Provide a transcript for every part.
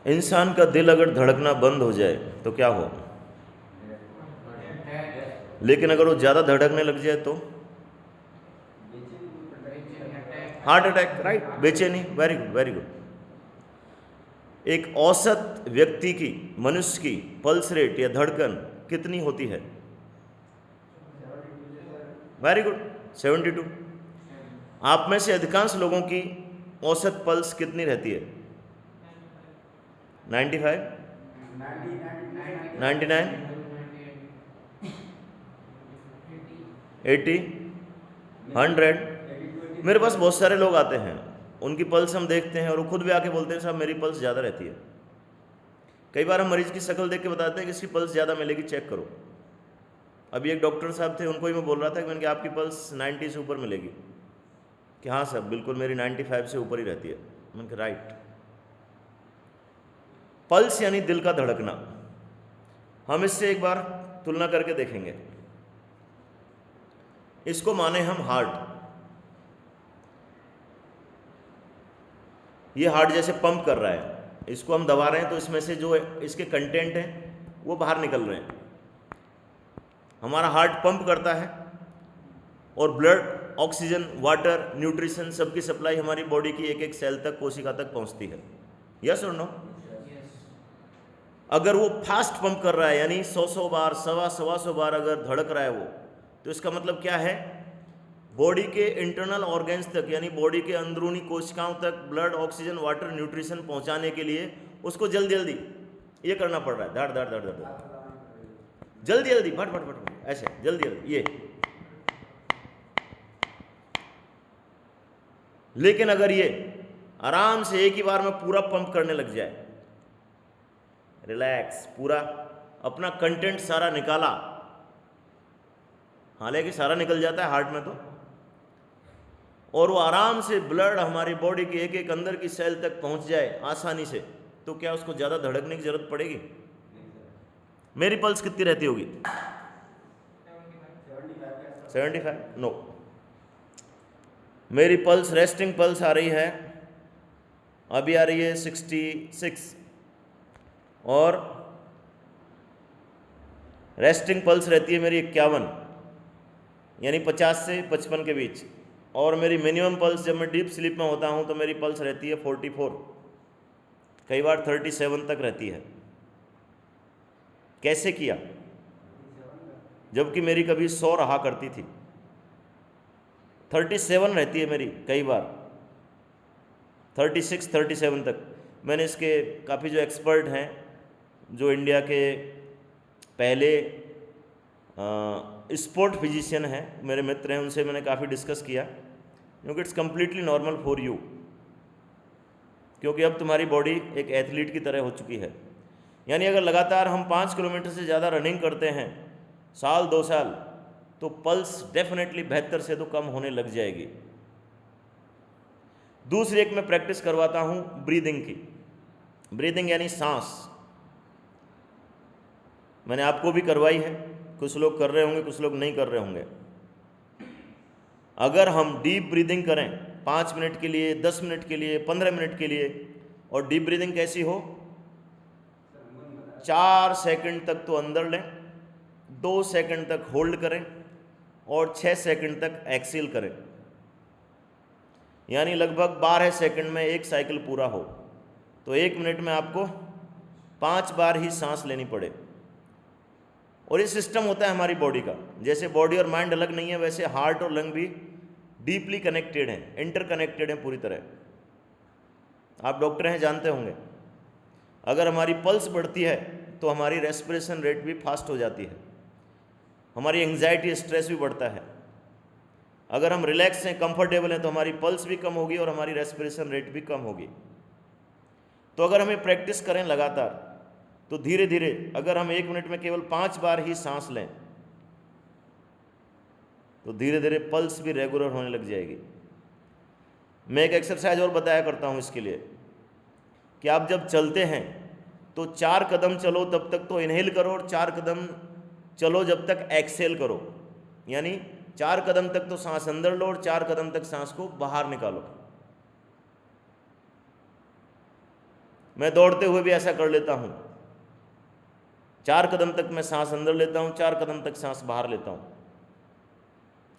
इंसान का दिल अगर धड़कना बंद हो जाए तो क्या हो, लेकिन अगर वो ज़्यादा धड़कने लग जाए तो हार्ट अटैक, राइट, बेचैनी, वेरी गुड वेरी गुड। एक औसत व्यक्ति की, मनुष्य की पल्स रेट या धड़कन कितनी होती है? Very good, 72। आप में से अधिकांश लोगों की औसत पल्स कितनी रहती है? 95, 99, 80, 100। मेरे पास बहुत सारे लोग आते हैं, उनकी पल्स हम देखते हैं और वो खुद भी आके बोलते हैं साहब मेरी पल्स ज़्यादा रहती है। कई बार हम मरीज की शक्ल देख के बताते हैं कि इसकी पल्स ज़्यादा मिलेगी, चेक करो। अभी एक डॉक्टर साहब थे, उनको ही मैं बोल रहा था कि मैंने कहा आपकी पल्स 90 से ऊपर मिलेगी, कि हाँ सर बिल्कुल मेरी 95 से ऊपर ही रहती है। मैंने कहा राइट। पल्स यानी दिल का धड़कना। हम इससे एक बार तुलना करके देखेंगे। इसको माने हम हार्ट, ये हार्ट जैसे पंप कर रहा है, इसको हम दबा रहे हैं तो इसमें से जो इसके कंटेंट हैं वो बाहर निकल रहे हैं। हमारा हार्ट पंप करता है और ब्लड, ऑक्सीजन, वाटर, न्यूट्रिशन सबकी सप्लाई हमारी बॉडी की एक एक सेल तक, कोशिका तक पहुंचती है। यस और नो? अगर वो फास्ट पंप कर रहा है यानी 100 बार, सवा सौ बार अगर धड़क रहा है वो, तो इसका मतलब क्या है? बॉडी के इंटरनल ऑर्गन्स तक यानी बॉडी के अंदरूनी कोशिकाओं तक ब्लड, ऑक्सीजन, वाटर, न्यूट्रिशन पहुंचाने के लिए उसको जल्दी जल्दी ये करना पड़ रहा है, धड़ धड़ धड़ धड़, जल्दी जल्दी, फट फट फट, ऐसे जल्दी जल्दी ये। लेकिन अगर ये आराम से एक ही बार में पूरा पंप करने लग जाए, रिलैक्स, पूरा अपना कंटेंट सारा निकाला, हालांकि सारा निकल जाता है हार्ट में तो, और वो आराम से ब्लड हमारी बॉडी के एक एक अंदर की सेल तक पहुंच जाए आसानी से, तो क्या उसको ज़्यादा धड़कने की जरूरत पड़ेगी? मेरी पल्स कितनी रहती होगी? 75? नो, मेरी पल्स, रेस्टिंग पल्स आ रही है, अभी आ रही है 66, और रेस्टिंग पल्स रहती है मेरी 51, यानी 50 से 55 के बीच। और मेरी मिनिमम पल्स जब मैं डीप स्लीप में होता हूँ तो मेरी पल्स रहती है 44, कई बार 37 तक रहती है। कैसे किया? जबकि मेरी कभी 100 रहा करती थी, 37 रहती है मेरी, कई बार 36, 37 तक। मैंने इसके काफ़ी जो एक्सपर्ट हैं, जो इंडिया के पहले स्पोर्ट फिजिशियन हैं, मेरे मित्र हैं, उनसे मैंने काफ़ी डिस्कस किया, क्योंकि it's completely normal for you, क्योंकि अब तुम्हारी बॉडी एक एथलीट की तरह हो चुकी है। यानी अगर लगातार हम 5 किलोमीटर से ज़्यादा रनिंग करते हैं साल 2 साल, तो पल्स डेफिनेटली बेहतर से तो कम होने लग जाएगी। दूसरी एक मैं प्रैक्टिस करवाता हूँ ब्रीदिंग की। ब्रीदिंग यानी सांस, मैंने आपको भी करवाई है, कुछ लोग कर रहे होंगे, कुछ लोग नहीं कर रहे होंगे। अगर हम डीप ब्रीदिंग करें 5 मिनट के लिए, 10 मिनट के लिए, 15 मिनट के लिए, और डीप ब्रीदिंग कैसी हो? 4 सेकंड तक तो अंदर लें, 2 सेकंड तक होल्ड करें, और 6 सेकंड तक एक्सेल करें, यानी लगभग 12 सेकंड में एक साइकिल पूरा हो। तो 1 मिनट में आपको 5 बार ही सांस लेनी पड़े। और ये सिस्टम होता है हमारी बॉडी का, जैसे बॉडी और माइंड अलग नहीं है, वैसे हार्ट और लंग भी डीपली कनेक्टेड हैं, इंटरकनेक्टेड हैं पूरी तरह। आप डॉक्टर हैं, जानते होंगे, अगर हमारी पल्स बढ़ती है तो हमारी रेस्पिरेशन रेट भी फास्ट हो जाती है, हमारी एंग्जाइटी, स्ट्रेस भी बढ़ता है। अगर हम रिलैक्स हैं, कंफर्टेबल हैं, तो हमारी पल्स भी कम होगी और हमारी रेस्पिरेशन रेट भी कम होगी। तो अगर हमें प्रैक्टिस करें लगातार, तो धीरे धीरे अगर हम 1 मिनट में केवल 5 बार ही सांस लें, तो धीरे धीरे पल्स भी रेगुलर होने लग जाएगी। मैं एक एक्सरसाइज और बताया करता हूँ इसके लिए, कि आप जब चलते हैं तो 4 कदम चलो तब तक तो इनहेल करो, और 4 कदम चलो जब तक एक्सेल करो, यानी 4 कदम तक तो सांस अंदर लो और 4 कदम तक सांस को बाहर निकालो। मैं दौड़ते हुए भी ऐसा कर लेता हूँ। 4 कदम तक मैं सांस अंदर लेता हूँ, 4 कदम तक सांस बाहर लेता हूँ।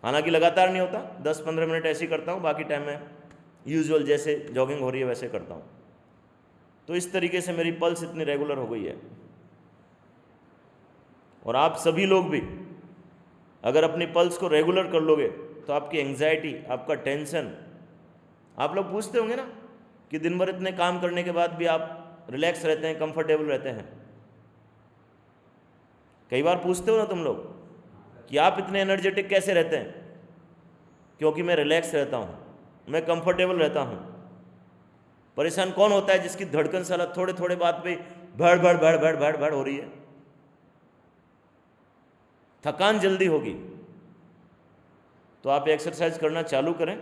हालांकि लगातार नहीं होता, 10-15 मिनट ऐसे ही करता हूँ, बाकी टाइम मैं यूजुअल जैसे जॉगिंग हो रही है वैसे करता हूँ। तो इस तरीके से मेरी पल्स इतनी रेगुलर हो गई है। और आप सभी लोग भी अगर अपनी पल्स को रेगुलर कर लोगे तो आपकी एंग्जाइटी, आपका टेंशन, आप लोग पूछते होंगे ना कि दिन भर इतने काम करने के बाद भी आप रिलैक्स रहते हैं, कंफर्टेबल रहते हैं। कई बार पूछते हो ना तुम लोग कि आप इतने एनर्जेटिक कैसे रहते हैं? क्योंकि मैं रिलैक्स रहता हूँ, मैं कंफर्टेबल रहता हूँ। परेशान कौन होता है जिसकी धड़कन साला थोड़े थोड़े बात पे भड़ भड़ भड़ भड़ भड़ भड़ हो रही है? थकान जल्दी होगी। तो आप एक्सरसाइज करना चालू करें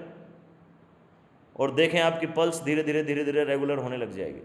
और देखें आपकी पल्स धीरे धीरे रेगुलर होने लग जाएगी।